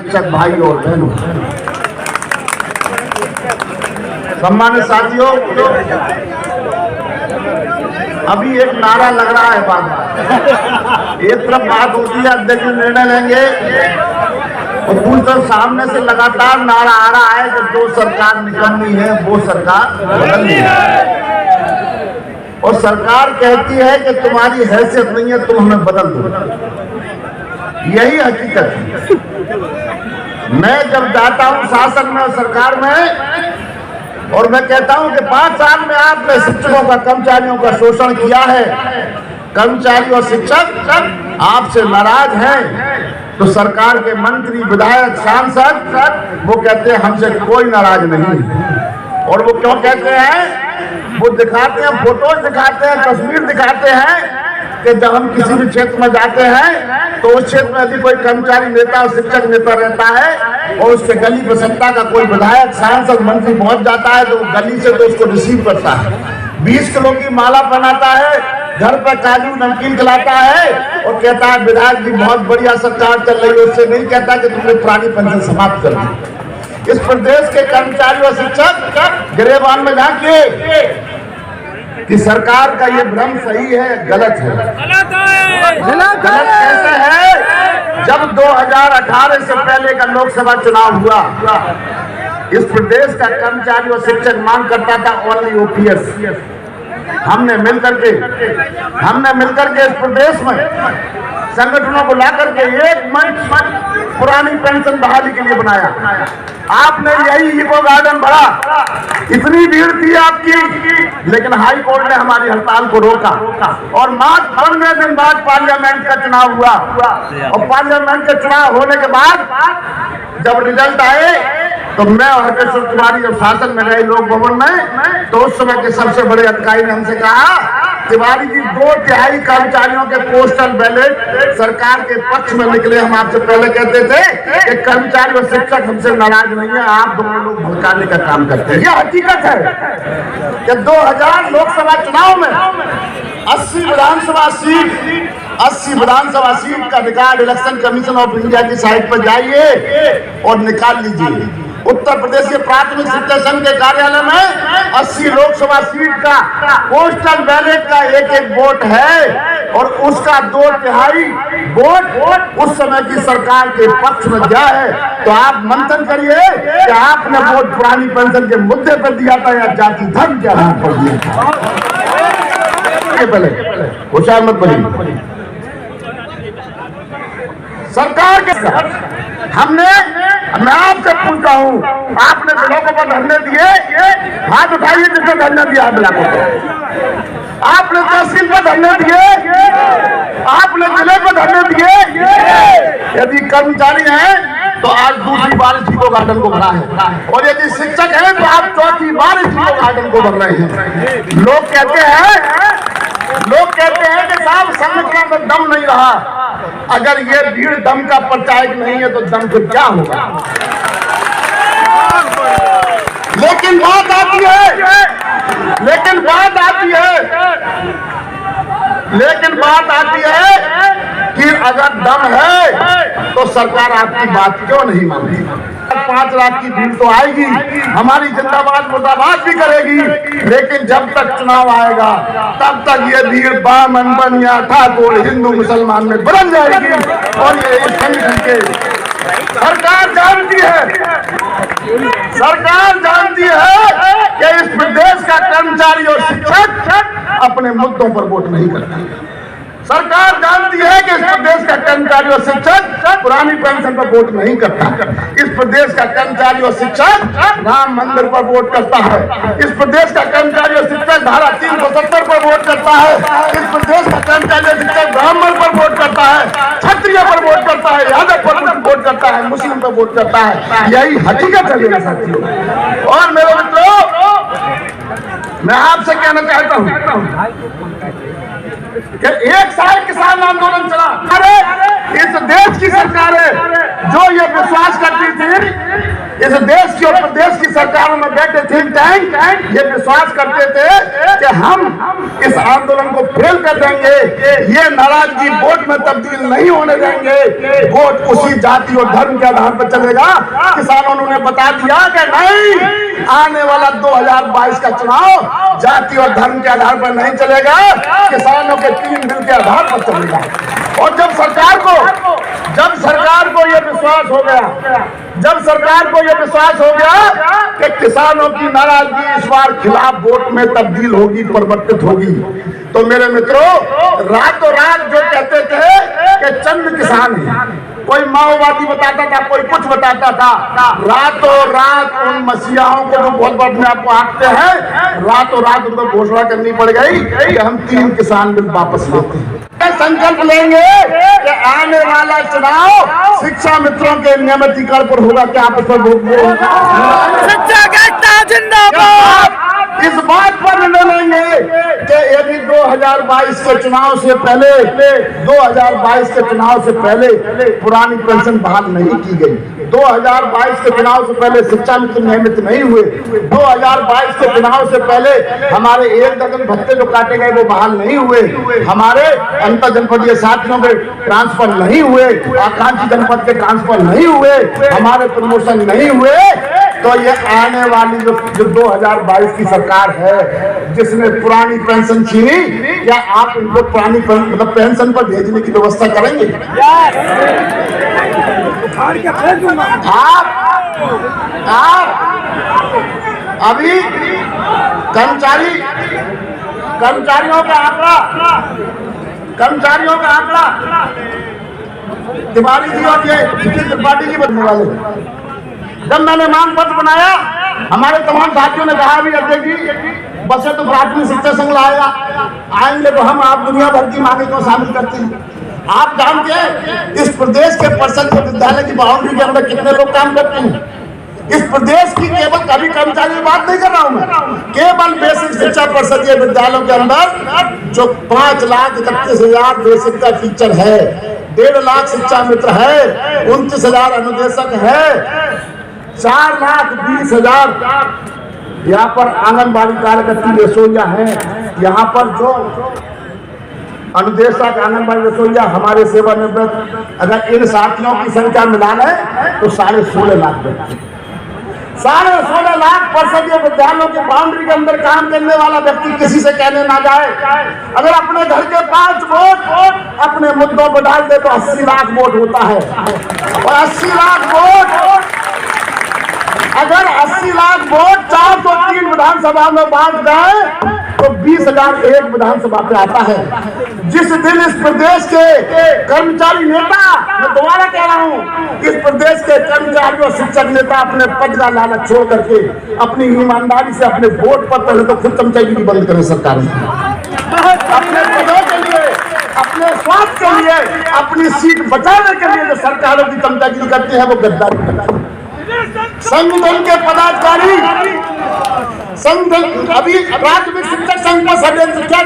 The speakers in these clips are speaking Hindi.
शिक्षक भाई और बहनों, सम्मानित साथियों, अभी एक नारा लग रहा है बात, एक तरफ बात होती है अध्यक्ष निर्णय लेंगे और दूसरी तरफ सामने से लगातार नारा आ रहा है कि जो सरकार निकलनी है वो सरकार बदलनी है। और सरकार कहती है कि तुम्हारी हैसियत नहीं है, तुम हमें बदल दो। यही हकीकत है। मैं जब जाता हूं शासन में और सरकार में और मैं कहता हूं कि 5 साल में आपने शिक्षकों का, कर्मचारियों का शोषण किया है, कर्मचारी और शिक्षक आपसे नाराज हैं, तो सरकार के मंत्री, विधायक, सांसद वो कहते हैं हमसे कोई नाराज नहीं। और वो क्यों कहते हैं? वो दिखाते हैं, फोटोज दिखाते हैं, तस्वीर दिखाते हैं कि जब हम किसी भी क्षेत्र में जाते हैं तो उस क्षेत्र में यदि कोई कर्मचारी नेता और शिक्षक नेता रहता है और उसके गली में सत्ता का कोई विधायक, सांसद, मंत्री पहुंच जाता है तो गली से तो उसको रिसीव करता है, 20 किलो की माला पहनाता है, घर पर काजू नमकीन खिलाता है और कहता है विधायक जी बहुत बढ़िया सरकार चल रही है। उससे नहीं कहता कि तुमने पुरानी पेंशन समाप्त कर दी। इस प्रदेश के कर्मचारी और शिक्षक गिरेबान में झांकिए कि सरकार का ये भ्रम सही है, गलत है। गलत कैसे है? जब 2018 से पहले का लोकसभा चुनाव हुआ, इस प्रदेश का कर्मचारी और शिक्षक मांग करता था ओनली ओपीएस। हमने मिलकर के इस प्रदेश में संगठनों को ला करके एक मंच पुरानी पेंशन बहाली के लिए बनाया। आपने यही इको गार्डन भरा, इतनी भीड़ थी आपकी, लेकिन हाई कोर्ट ने हमारी हड़ताल को रोका और मात्र 15 दिन बाद पार्लियामेंट का चुनाव हुआ। और पार्लियामेंट के चुनाव होने के बाद जब रिजल्ट आए तो मैं और हरकिशोर तिवारी जब शासन में रहे लोक भवन में, तो उस समय के सबसे बड़े अधिकारी ने हमसे कहा, तिवारी जी 2/3 कर्मचारियों के पोस्टल बैलेट सरकार के पक्ष में निकले। हम आपसे पहले कहते थे कि कर्मचारी और शिक्षक हमसे नाराज नहीं है, आप दोनों लोग भड़काने का काम करते हैं। यह हकीकत है कि 2000 लोकसभा चुनाव में 80 विधानसभा सीट का record election commission of India की साइट पर जाइए और निकाल लीजिए। उत्तर प्रदेश के प्राथमिक शिक्षा संघ के कार्यालय में 80 लोकसभा सीट का पोस्टल बैलेट का एक वोट है और उसका 2/3 वोट उस समय की सरकार के पक्ष में गया है। तो आप मंथन करिए कि आपने वोट पुरानी पेंशन के मुद्दे पर दिया था या जाति धर्म के आधार पर दिया था। पहले होशियार मत बनिए। सरकार के मैं आपसे पूछता हूँ, आपने ब्लॉकों पर धरने दिए, हाथ उठाइए जिसने धरने दिया ब्लॉकों पर। आपने तहसील पर धरने दिए, आपने जिले पर धरने दिए। यदि कर्मचारी हैं तो आज दूसरी बार इस इको गार्डन को भरा है, और यदि शिक्षक हैं तो आप चौथी बार इस इको गार्डन को भर रहे हैं। लोग कहते हैं कि साहब संगठन में दम नहीं रहा। अगर ये भीड़ दम का परिचायक नहीं है तो दम फिर क्या होगा? लेकिन बात आती है कि अगर दम है तो सरकार आपकी बात क्यों नहीं मानती? 5 लाख की भीड़ तो आएगी, हमारी जिंदाबाद मुर्दाबाद भी करेगी, लेकिन जब तक चुनाव आएगा तब तक ये भीड़ बामन, बनिया, ठाकुर, हिंदू, मुसलमान में बदल जाएगी। और ये संगठन के सरकार जानती है कि इस प्रदेश का कर्मचारी और शिक्षक अपने मुद्दों पर वोट नहीं करता। सरकार जानती है कि इस प्रदेश का कर्मचारी और शिक्षक पुरानी पेंशन पर वोट नहीं करता। इस प्रदेश का कर्मचारी और शिक्षक राम मंदिर पर वोट करता है। इस प्रदेश का कर्मचारी और शिक्षक धारा 370 पर वोट करता है। इस प्रदेश का कर्मचारी और शिक्षक ब्राह्मण पर वोट करता है, क्षत्रिय पर वोट करता है, यादव पर वोट करता है, मुस्लिम पर वोट करता है। यही हकीकत है मेरे साथियों। और मेरे मित्रों, मैं आपसे कहना चाहता हूँ कि 1 साल किसान आंदोलन चला। अरे इस देश की सरकार है जो ये विश्वास करती थी, इस देश की और प्रदेश की सरकारों में बैठे थिंक टैंक ये विश्वास करते थे कि हम इस आंदोलन को फेल कर देंगे, ये नाराजगी वोट में तब्दील नहीं होने देंगे, वोट उसी जाति और धर्म के आधार पर चलेगा। किसानों ने बता दिया कि नहीं, आने वाला 2022 का चुनाव जाति और धर्म के आधार पर नहीं चलेगा, किसानों के 3 बिल के आधार पर चलेगा। और जब सरकार को यह विश्वास हो गया, कि किसानों की नाराजगी इस बार खिलाफ वोट में तब्दील होगी, परिवर्तित होगी, तो मेरे मित्रों, रातों रात जो कहते थे कि चंद किसान हैं, कोई माओवादी बताता था, कोई कुछ बताता था, रातों रात उन मसीहाओं को जो बहुत अपने आप को आंकते हैं, रातों रात उनको घोषणा करनी पड़ गई कि हम 3 किसान बिल वापस लेते हैं। संकल्प लेंगे कि आने वाला चुनाव शिक्षा मित्रों के नियमितीकरण पर होगा। क्या आप इस पर जिंदाबाद? इस बात पर निर्णय लेंगे कि यदि 2022 के चुनाव से पहले पुरानी पेंशन बहाल नहीं की गई, 2022 के चुनाव से पहले शिक्षा मित्र नियमित नहीं हुए, 2022 के चुनाव से पहले हमारे 1 दर्जन भत्ते जो काटे गए वो बहाल नहीं हुए, हमारे अंतर जनपदीय साथियों के ट्रांसफर नहीं हुए, आकांक्षी जनपद के ट्रांसफर नहीं हुए, हमारे प्रमोशन नहीं हुए, तो ये आने वाली जो 2022 की सरकार है जिसने पुरानी पेंशन छीनी, क्या आप इनको पुरानी पेंशन पर भेजने की व्यवस्था करेंगे? आप अभी कर्मचारियों का आंकड़ा तिवारी जी और ये त्रिपाठी जी बनने वाले। जब मैंने मांग पत्र बनाया, हमारे तमाम साथियों ने कहा भी अध्यक्ष जी बसे तो प्राथमिक शिक्षा संघ लाएगा, आएंगे तो हम आप दुनिया भर की मांगे को शामिल करते हैं। आप जानते हैं इस प्रदेश के परिषद विद्यालय की बाउंड्री के अंदर कितने लोग काम करते हैं? इस प्रदेश की केवल कभी कर्मचारी की बात नहीं कर रहा हूं मैं, केवल बेसिक शिक्षा परिषदीय विद्यालयों के अंदर जो 5,31,000 बेसिक का टीचर है, 1.5 लाख शिक्षा मित्र है, 29,000 अनुदेशक है, 4,20,000 यहाँ पर आंगनबाड़ी कार्यकर्ती रसोईया हैं, यहाँ पर जो अनुदेशक आंगनबाड़ी रसोईया हमारे सेवानिवृत्त, अगर इन साथियों की संख्या मिला लें तो 16.5 लाख 16.5 लाख परिषदीय विद्यालयों के बाउंड्री के अंदर काम करने वाला व्यक्ति किसी से कहने ना जाए, अगर अपने घर के 5 वोट अपने मुद्दों पर डाल दे तो 80 लाख वोट होता है। और 80 लाख वोट, अगर 80 लाख वोट 403 विधानसभा में बांट जाए तो 20,001 विधानसभा पे आता है। जिस दिन इस प्रदेश के कर्मचारी नेता, मैं दोबारा कह रहा हूं, इस प्रदेश के कर्मचारी और शिक्षक नेता अपने पद का लालच छोड़ करके अपनी ईमानदारी से अपने वोट पर पहले तो खुद चमचागिरी बंद करें सरकार में, अपने पदों के लिए, अपने स्वार्थ के लिए, अपनी सीट बचाने के लिए जो सरकारों की चमचागिरी करते हैं वो गद्दारी करते हैं। संगठन के पदाधिकारी, अभी प्राथमिक शिक्षक संघ पर षड्यंत्र क्या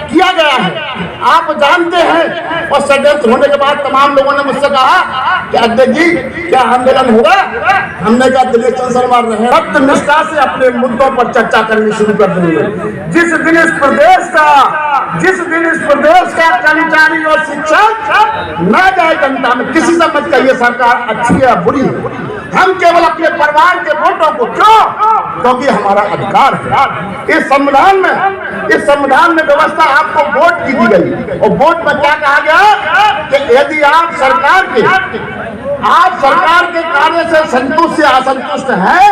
किया गया है आप जानते हैं, और षड्यंत्र होने के बाद तमाम लोगों ने मुझसे कहा कि अध्यक्ष जी क्या आंदोलन होगा? हमने कहा दिनेश चंद्र शर्मा रहे सत्य निष्ठा से अपने मुद्दों पर चर्चा करनी शुरू कर देंगे। जिस दिन इस प्रदेश का कर्मचारी और शिक्षक न जाए जनता में, किसी से मत कहिए सरकार अच्छी है या बुरी है, हम केवल अपने परिवार के वोटों को, क्यों? क्योंकि हमारा अधिकार है। इस संविधान में व्यवस्था आपको वोट की दी गई, और वोट में क्या कहा गया कि यदि आप सरकार के कार्य से संतुष्ट या असंतुष्ट हैं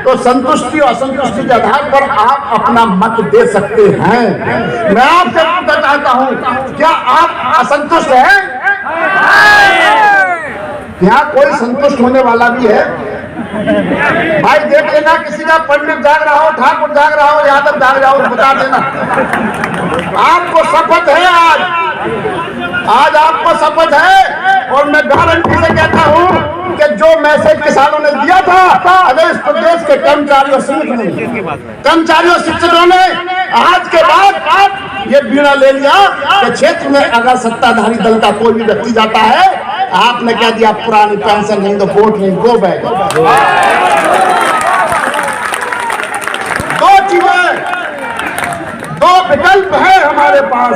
तो संतुष्टि और असंतुष्टि के आधार पर आप अपना मत दे सकते हैं। मैं आपसे पूछना चाहता हूं, क्या आप असंतुष्ट हैं? यहाँ कोई संतुष्ट होने वाला भी है? भाई देख लेना, किसी का पंडित जाग रहा हो, ठाकुर जाग रहा हो, यादव जाग रहा हो, बता देना। आपको शपथ है, आज आपको शपथ है, और मैं गारंटी से कहता हूँ कि जो मैसेज किसानों ने दिया था, अगर इस प्रदेश के कर्मचारियों शिक्षकों ने आज के बाद ये बीड़ा ले लिया कि क्षेत्र में अगर सत्ताधारी दल का कोई भी व्यक्ति जाता है, आपने क्या दिया, पुरानी पेंशन नहीं तो वोट नहीं, गो बैक। दो विकल्प है हमारे पास।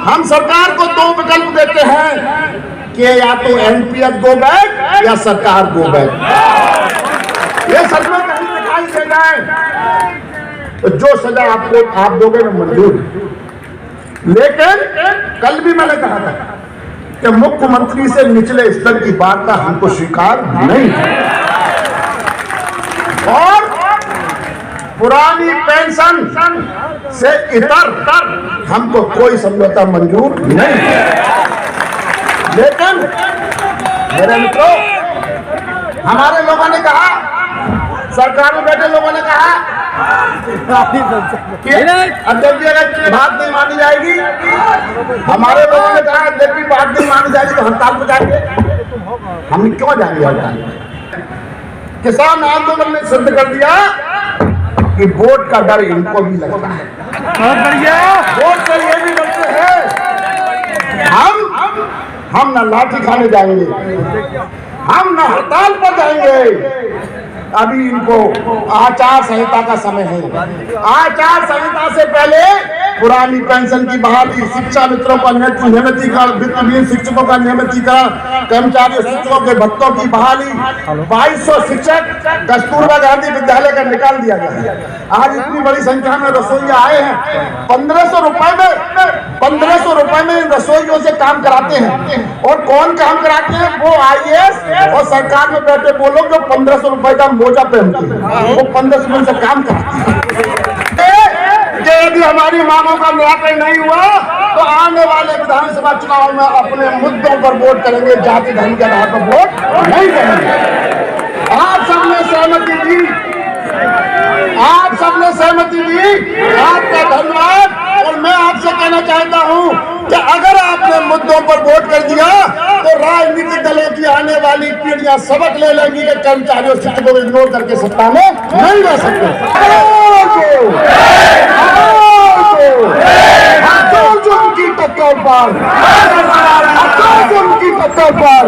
हम सरकार को दो विकल्प देते हैं कि या तो एनपीएस गो बैक या सरकार गो बैक। ये सच में कहीं दिखाई दे जाए तो जो सजा आपको आप दोगे ना मंजूर। लेकिन कल भी मैंने कहा था कि मुख्यमंत्री से निचले स्तर की वार्ता हमको स्वीकार नहीं है और पुरानी पेंशन से इतर हमको कोई समझौता मंजूर नहीं है। लेकिन मेरे मित्रों, हमारे लोगों ने कहा, सरकार में बैठे लोगों ने कहा कि अध्यक्ष जी अगर बात नहीं मानी जाएगी, हमारे लोगों ने कहा अध्यक्ष जी बात नहीं मानी जाएगी तो हड़ताल पर जाएंगे। हम क्यों जाएंगे हड़ताल? किसान आंदोलन ने सिद्ध कर दिया कि वोट का डर इनको भी लगता है। बहुत बढ़िया। वोट से ये भी डरते हैं हम ना लाठी खाने जाएंगे, हम ना हड़ताल पर जाएंगे। अभी इनको आचार संहिता का समय है। आचार संहिता से पहले पुरानी पेंशन की बहाली, शिक्षा मित्रों का नियमितीकरण, वित्तहीन शिक्षकों का नियमितीकरण, कर्मचारी शिक्षकों के भत्तों की बहाली, 2200 शिक्षक कस्तूरबा गांधी विद्यालय का निकाल दिया गया है। आज इतनी बड़ी संख्या में रसोइया आए हैं। 1500 रुपए में रसोइयों से काम कराते हैं। और कौन काम कराते हैं? वो आईएएस और सरकार में बैठे वो लोग जो 1500 रुपए का मोजा पहनते हैं, वो 1500 रुपए से काम करते हैं। यदि हमारी मांगों का निराकरण नहीं हुआ तो आने वाले विधानसभा चुनाव में अपने मुद्दों पर वोट करेंगे, जाति धर्म के आधार पर वोट नहीं करेंगे। आप सबने सहमति दी, आप सबने सहमति दी, आपका धन्यवाद। और मैं आपसे कहना चाहता हूं कि अगर आपने मुद्दों पर वोट कर दिया तो राजनीतिक दलों की आने वाली पीढ़ियां सबक ले लेंगी कि कर्मचारियों शिक्षकों को इग्नोर करके सत्ता में नहीं रह सकते। टक्कर पर